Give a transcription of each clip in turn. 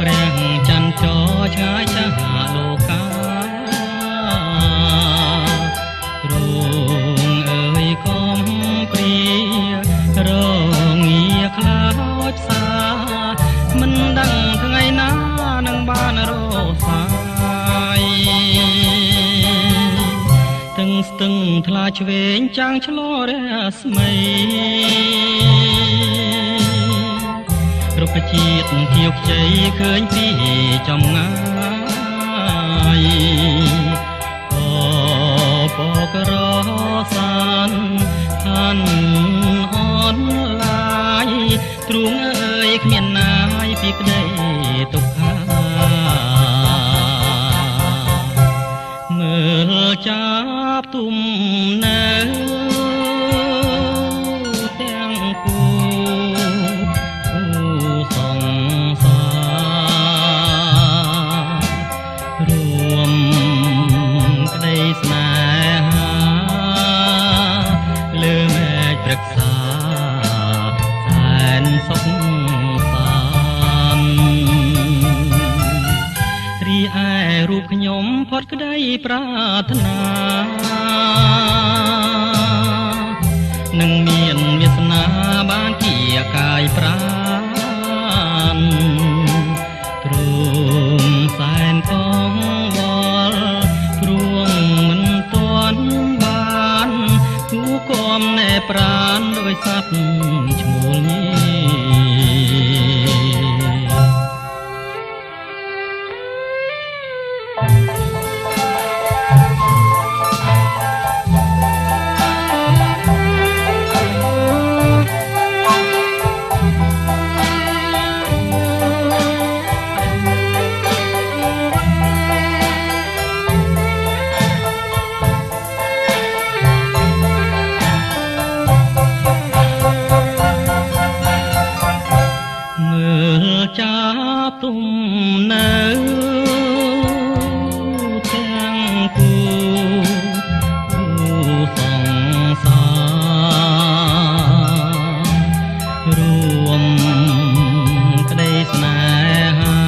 រាំងច័ន្ទចរឆ្ងាយចាស់លោកាទ្រង់អើយកុំព្រារងាខ្លោចផ្សាមិនដឹងថ្ងៃណានឹងបានរសាយទាំងស្ទឹងថ្លាឆ្វេងចាំងឆ្លរស្មីរុក្ខជាតិគៀវខ្ចីឃើញពីចំងាយអូបករសានឋានអនឡាយទ្រូងអើយគ្មានណាយពីក្តីទុក្ខាមើលចាប់ទុំនៅទាំងគូសង្សាររួមក្តីស្នេហាលើមេឃព្រឹក្សាសែនសុខសានរីឯរូបខ្ញុំផុតក្តីប្រាថ្នានឹងមានវាសនាបានជាកាយប្រាណទ្រង់សែនកងវល់ព្រួងមិនទាន់បានគូគំណែប្រាណដោយសត្វឈ្មោលញីចាប់ទុំនៅទាំងគូសង្សាររួមក្តីស្នេហា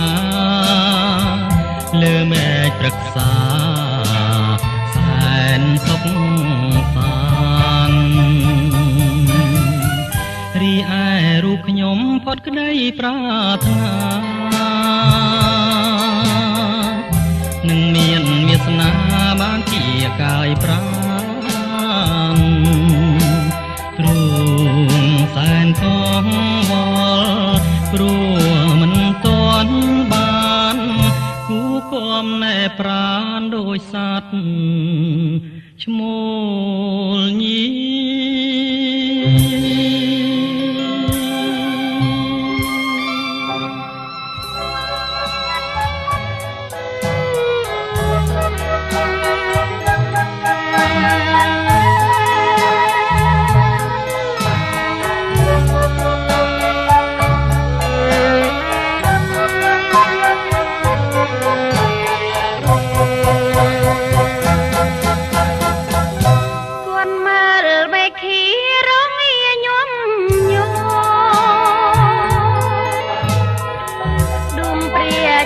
លើមេឃព្រឹក្សាសែនសុខសានរីឯរូបខ្ញុំផុតក្តីប្រាថ្នានឹងមានវាសនាបានជាកាយប្រាណទ្រង់សែនកងវល់ព្រោះមិនទាន់បានគូគំណែប្រាណដោយសត្វឈ្មោលញី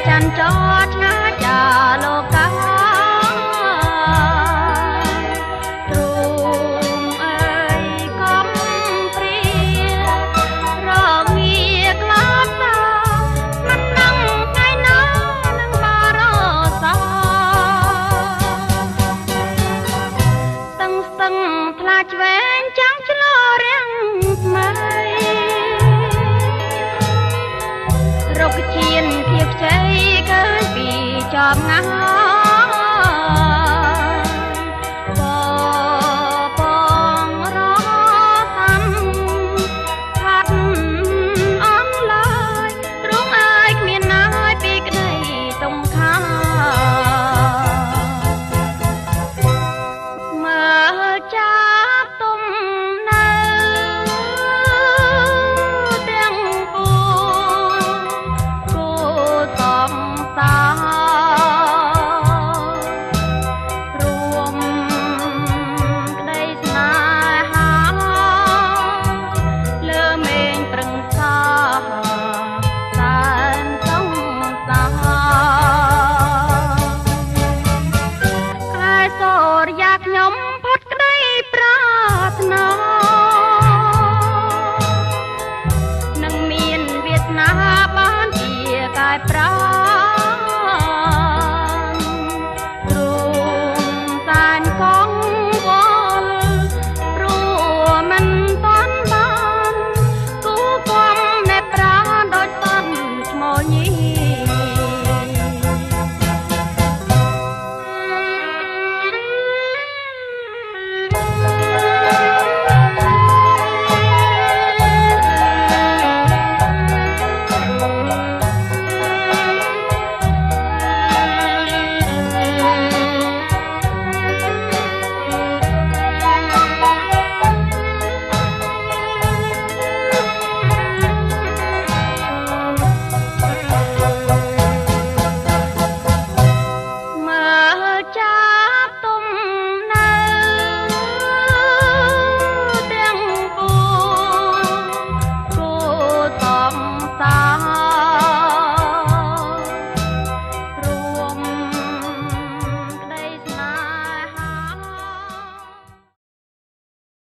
ច័ន្ទចរឆ្ងាយចាលោក